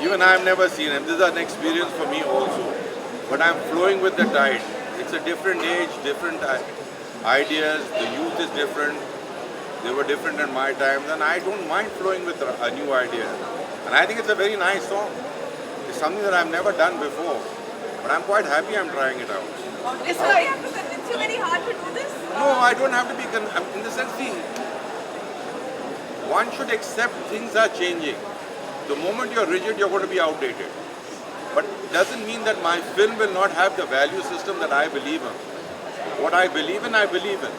Even I have never seen him. This is an experience for me also. But I'm flowing with the tide. It's a different age, different ideas. The youth is different. They were different in my times, and I don't mind flowing with a new idea. And I think it's a very nice song. It's something that I've never done before. But I'm quite happy I'm trying it out. Is it have to convince you very hard to do this? No, I don't have to be, in the sense, see, one should accept things are changing. The moment you're rigid, you're going to be outdated. But it doesn't mean that my film will not have the value system that I believe in. What I believe in, I believe in.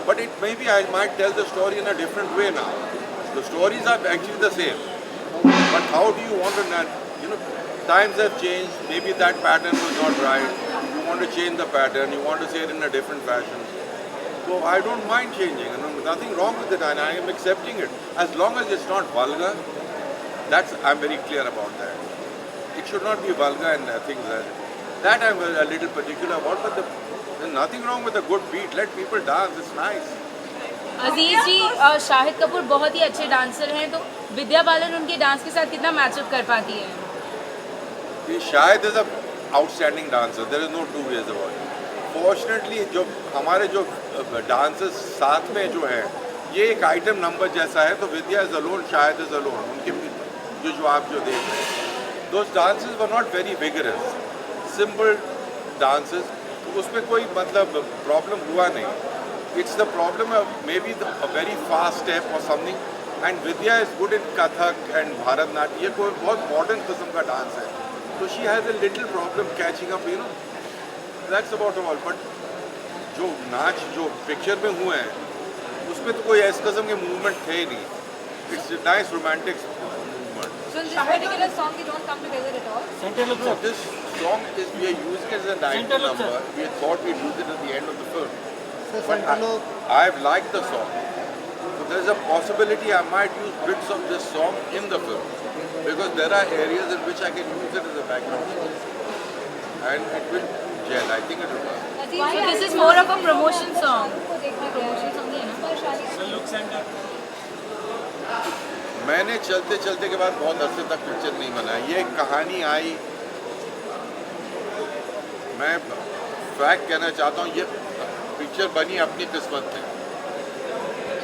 But it maybe I might tell the story in a different way now. The stories are actually the same. But how do you want to, times have changed. Maybe that pattern was not right. You want to change the pattern. You want to say it in a different fashion. So I don't mind changing. Nothing wrong with it, and I am accepting it. As long as it's not vulgar, I'm very clear about that. It should not be vulgar and things like that. I'm a little particular about, but there's nothing wrong with a good beat. Let people dance. It's nice. अजीज जी, शाहिद कपूर बहुत ही अच्छे dancer हैं, तो विद्या बालन उनके dance के साथ कितना matchup कर पाती है? Shahid is a outstanding dancer. There is no two ways about it. Fortunately जो हमारे जो डांसर्स साथ में जो है, ये एक आइटम नंबर जैसा है. तो Vidya is alone, Shahid is alone. उनके जो आप जो देख रहे हैं, those dances were not very vigorous, simple dances. तो उसमें कोई मतलब प्रॉब्लम हुआ नहीं. It's the problem may be a very fast step और something. And Vidya is good in Kathak and Bharatanatyam. ये कोई बहुत मॉडर्न किस्म का डांस है. तो she has a little problem catching up, that's about all. But जो नाच जो पिक्चर में हुए हैं, उसमें तो कोई इस किस्म के मूवमेंट थे ही नहीं. It's nice romantic movement. So in this particular song, you don't come together at all? So this song is, we are using it as a night number. We thought we'd use it at the end of the film. But I've liked the song. So there's a possibility I might use bits of this song in the film. Because there are areas in which I can use it as a background song. And it will gel. I think it will work. So this is more of a promotion song. Promotion song ही है ना? मैंने चलते चलते के बाद बहुत अरसे तक पिक्चर नहीं बनाई. ये कहानी आई, मैं फैक्ट कहना चाहता हूँ, ये पिक्चर बनी अपनी किस्मत में.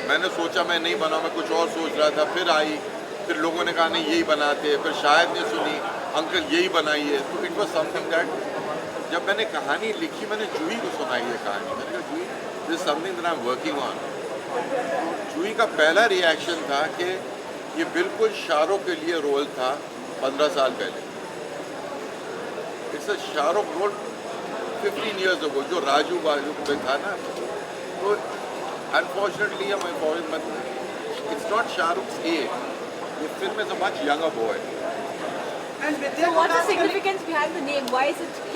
मैंने सोचा मैं नहीं बनाऊँ, मैं कुछ और सोच रहा था. फिर आई, फिर लोगों ने कहा नहीं यही बनाते. फिर शायद ने सुनी अंकल यही बनाइए. तो इट वॉज समथिंग दैट जब मैंने कहानी लिखी, मैंने जूही को सुनाई ये कहानी. मैंने कहा Juhi, this something that I am working on. Juhi का पहला रिएक्शन था कि ये बिल्कुल शाहरुख के लिए रोल था 15 साल पहले. It's a Shahrukh role 15 years ago, जो राजू बाजू में था ना. तो अनफॉर्चुनेटली इट्स नॉट शाहरुख्स एज. ये film is a much younger boy. And Vidya, what's the significance behind the name? Why is it K?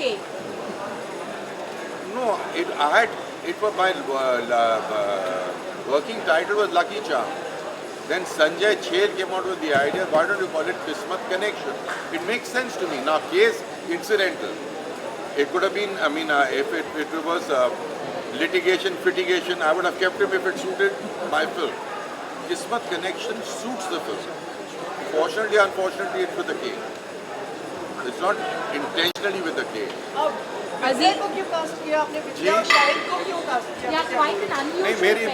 No, it was my working title was Lucky Charm. Then Sanjay Chher came out with the idea, why don't you call it Kismat Connection? It makes sense to me. Now, case incidental. It could have been, if it was litigation, fitigation, I would have kept him if it suited my film. Kismat Connection suits the film. Fortunately, unfortunately, it's with a K. It's not intentionally with a K. अजीज को क्यों cast किया आपने? विद्या और शाहिद को क्यों cast किया? नहीं, मेरी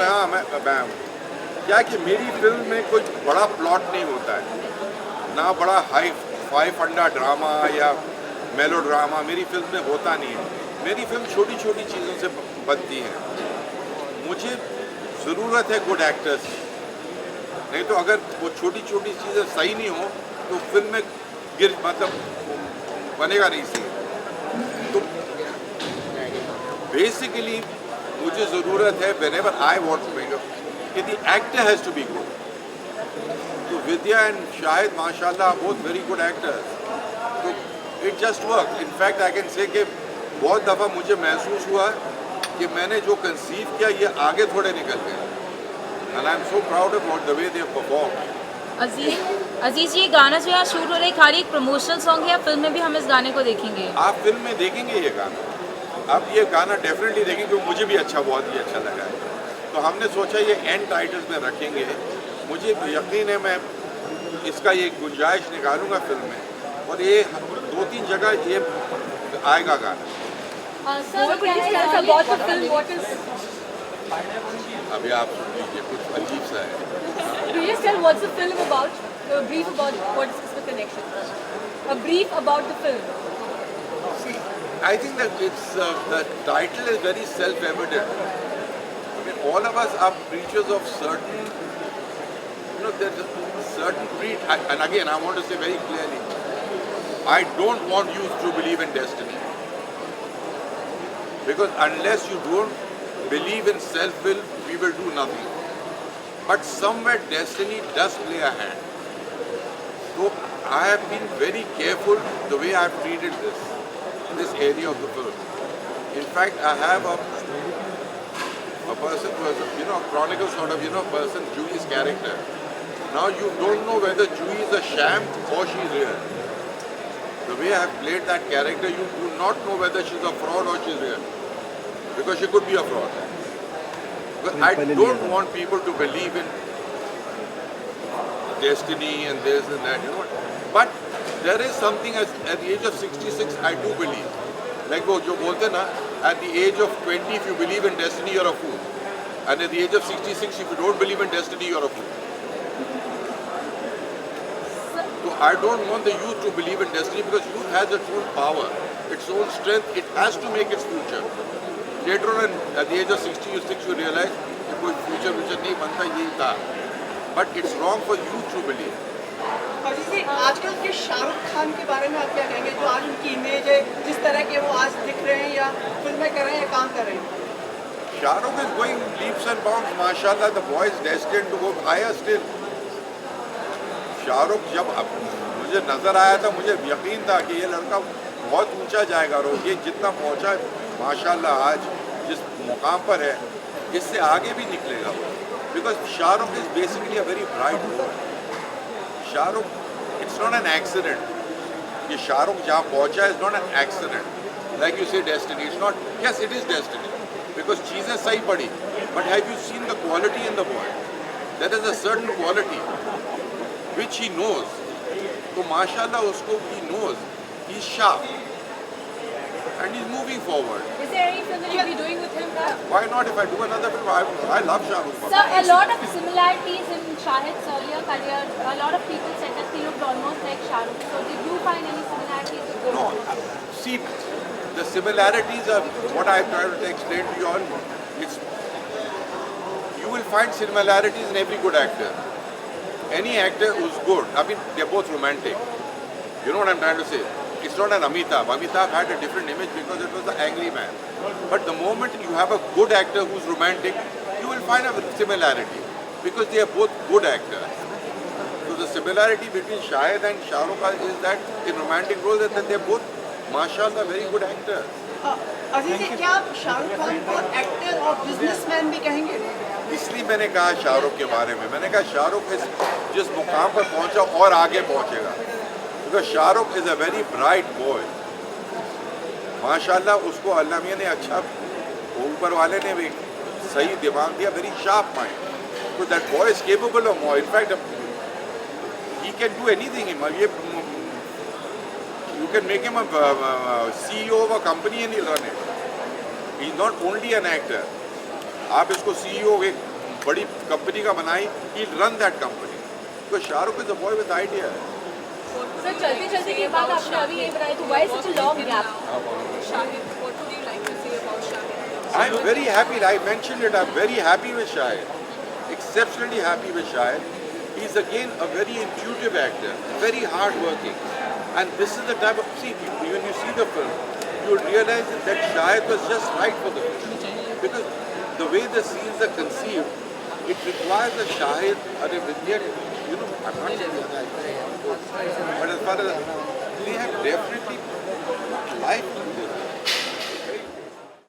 क्या कि मेरी फिल्म में कोई बड़ा प्लॉट नहीं होता है, ना बड़ा हाई फाई फंडा ड्रामा या मेलो ड्रामा मेरी फिल्म में होता नहीं है. मेरी फिल्म छोटी छोटी चीज़ों से बनती है. मुझे ज़रूरत है गुड एक्टर्स की. नहीं तो अगर वो छोटी छोटी चीज़ें सही नहीं हो तो फिल्म में बनेगा नहीं सही. तो बेसिकली मुझे ज़रूरत है whenever I want to make कि the actor has to be good. तो विद्या एंड शाहिद माशाल्लाह both very good actors. तो it just worked. In fact I can say कि बहुत दफ़ा मुझे महसूस हुआ कि मैंने जो कंसीव किया ये आगे थोड़े निकल गए. And I am so proud about the way they have performed. अजीज ये गाना जो यहाँ शूट हो रहा है खाली एक प्रमोशनल सॉन्ग है या फिल्म में भी हम इस गाने को देखेंगे? आप फिल्म में देखेंगे ये गाना. अब ये गाना डेफिनेटली देखेंगे क्योंकि मुझे भी बहुत ही अच्छा लगा है. तो हमने सोचा ये एंड टाइटल्स में रखेंगे. मुझे यकीन है मैं इसका ये गुंजाइश निकालूंगा फिल्म में और ये 2-3 जगह ये आएगा गाना। So could you tell us about the film? What is? अभी आप सुन लीजिए, कुछ अजीब सा है। Could you just tell what's the film about? A brief about what is the connection? A brief about the film. See, I think that it's the title is very self-evident. I mean, all of us are preachers of certain, there's a certain creed. And again, I want to say very clearly, I don't want you to believe in destiny. Because unless you don't believe in self-will, we will do nothing. But somewhere destiny does play a hand. So I have been very careful the way I've treated this area of the film. In fact, I have a person who was, a chronicle sort of, person, Judy's character. Now you don't know whether Judy is a sham or she's real. The way I've played that character, you do not know whether she's a fraud or she's real. Because she could be a fraud. But I don't want people to believe in destiny and this and that, But there is something at the age of 66, I do believe. Like wo jo bolte na, at the age of 20, if you believe in destiny, you're a fool. And at the age of 66, if you don't believe in destiny, you're a fool. So I don't want the youth to believe in destiny because youth has its own power, its own strength. It has to make its future. Later on, at the age of 66, you realize that कोई future नहीं बनता, यही था. But it's wrong for youth to believe. और जैसे आजकल के शाहरुख खान के बारे में आप क्या कहेंगे, जो आज उनकी इमेज है, जिस तरह के वो आज दिख रहे हैं या फिल्में कर रहे हैं या काम कर रहे हैं? Shahrukh is going leaps and bounds. MashaAllah, the boy is destined to go higher still. Shahrukh जब मुझे नजर आया था, मुझे यकीन था कि ये लड़का बहुत ऊंचा जाएगा और ये जितना पहुंचा माशाल्लाह आज जिस मुकाम पर है, इससे आगे भी निकलेगा. Because Shahrukh is basically a very bright boy. Shahrukh, it's not an accident. ये शाहरुख जहाँ पहुंचा is not an accident. Like you say destiny, it's not, yes it is destiny because चीज़ें सही पड़ी. But have you seen the quality in the boy? There is a certain quality which he knows. So mashallah usko he knows. He's sharp. And he's moving forward. Is there any film that you'll be doing with him now? Why not? If I do another film, I love Shah Rukh Khan. So a lot of similarities in Shahid's earlier career. A lot of people said that he looked almost like Shah Rukh. So did you find any similarities with him? No, see, the similarities are what I'm trying to explain to you all. It's, you will find similarities in every good actor. Any actor who's good, I mean, they're both romantic. You know what I'm trying to say? It's not an Amitabh. Amitabh had a different image because it was the angry man. But the moment you have a good actor who's romantic, you will find a similarity because they are both good actors. So the similarity between Shahid and Shah Rukh Khan is that in romantic roles that they're both, mashallah, very good actors. अजीज, क्या आप शाहरुख खान को actor और businessman भी कहेंगे? इसलिए मैंने कहा शाहरुख के बारे में, मैंने कहा शाहरुख इस जिस मुकाम पर पहुंचा और आगे पहुंचेगा. Because Shahrukh is a very bright boy. माशाल्लाह उसको अल्लाह मियां ने अच्छा, ऊपर वाले ने भी सही दिमाग दिया, वेरी शार्प माइंड. तो that boy is capable of more. In fact he can do anything. ये you can make him a CEO of a company and he'll run it. He's not only an actor. आप इसको CEO एक बड़ी company का बनाई, he'll run that company. Because Shahrukh is a boy with ideas. Sir चलते चलते के बाद आपने अभी ये बनाया, तो why such a long gap? Shahid, what would you like to say about Shahid? I'm very happy. I mentioned it. I'm very happy with Shahid. Exceptionally happy with Shahid. He's again a very intuitive actor, very hard working. And this is the type of, see, when you see the film, you'll realize that Shahid was just right for the film. Because the way the scenes are conceived, it requires a Shahid or a Vidya, I'm not saying that. But as far as, they have definitely life to this.